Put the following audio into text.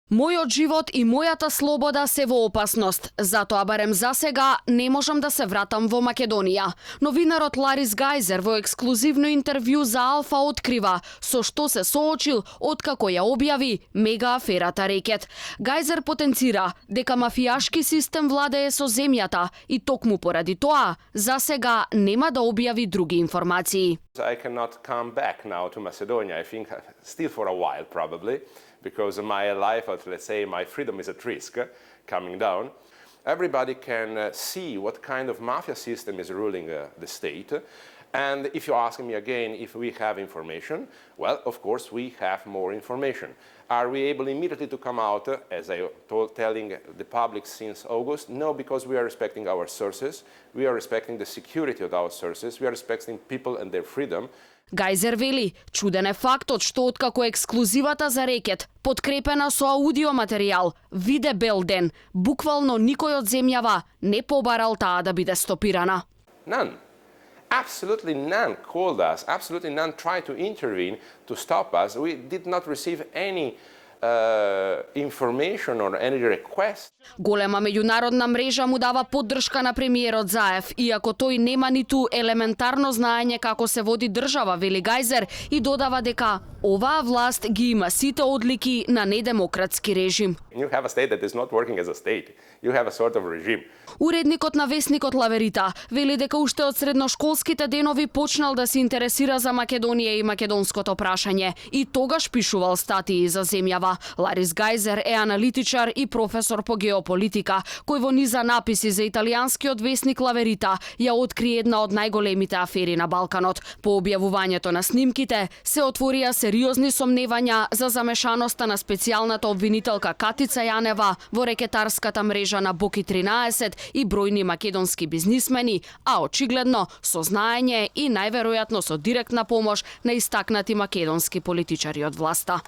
Мојот живот и мојата слобода се во опасност, затоа барем за сега не можам да се вратам во Македонија. Новинарот Ларис Гајзер во ексклузивно интервју за Алфа открива со што се соочил откако ја објави мега аферата Рекет. Гајзер потенцира дека мафијашки систем владее со земјата и токму поради тоа за сега нема да објави други информации. I cannot come back now to Macedonia, I think still for a while probably, because my life, let's say my freedom is at risk coming down. Everybody can see what kind of mafia system is ruling the state. And if you ask me again if we have information, well, of course we have more information. Are we able immediately to come out, as I telling the public since August? No, because we are respecting our sources, we are respecting the security of our sources, we are respecting people and their freedom. Гајзер вели, чуден е фактот што откако ексклузивата за Рекет, подкрепена со аудио материјал, виде бел ден, буквално никој од земјава не побарал таа да биде стопирана. None. Absolutely none called us, absolutely none tried to intervene to stop us. We did not receive any information or any request. Голема меѓународна мрежа му дава поддршка на премиерот Заев, иако тој нема ниту елементарно знаење како се води држава, вели Гајзер, и додава дека оваа власт ги има сите одлики на недемократски режим. You have a state that is not working as a state. You have a sort of regime. Уредникот на весникот Лаверита вели дека уште од средношколските денови почнал да се интересира за Македонија и македонското прашање и тогаш пишувал статии за земјава. Ларис Гајзер е аналитичар и професор по геополитика, кој во низа написи за италијанскиот весник Лаверита ја откри една од најголемите афери на Балканот. По објавувањето на снимките се отворија сериозни сомневања за замешаноста на специјалната обвинителка Катица Јанева во рекетарската мрежа на Боки 13 и бројни македонски бизнисмени, а очигледно со знаење и најверојатно со директна помош на истакнати македонски политичари од власта.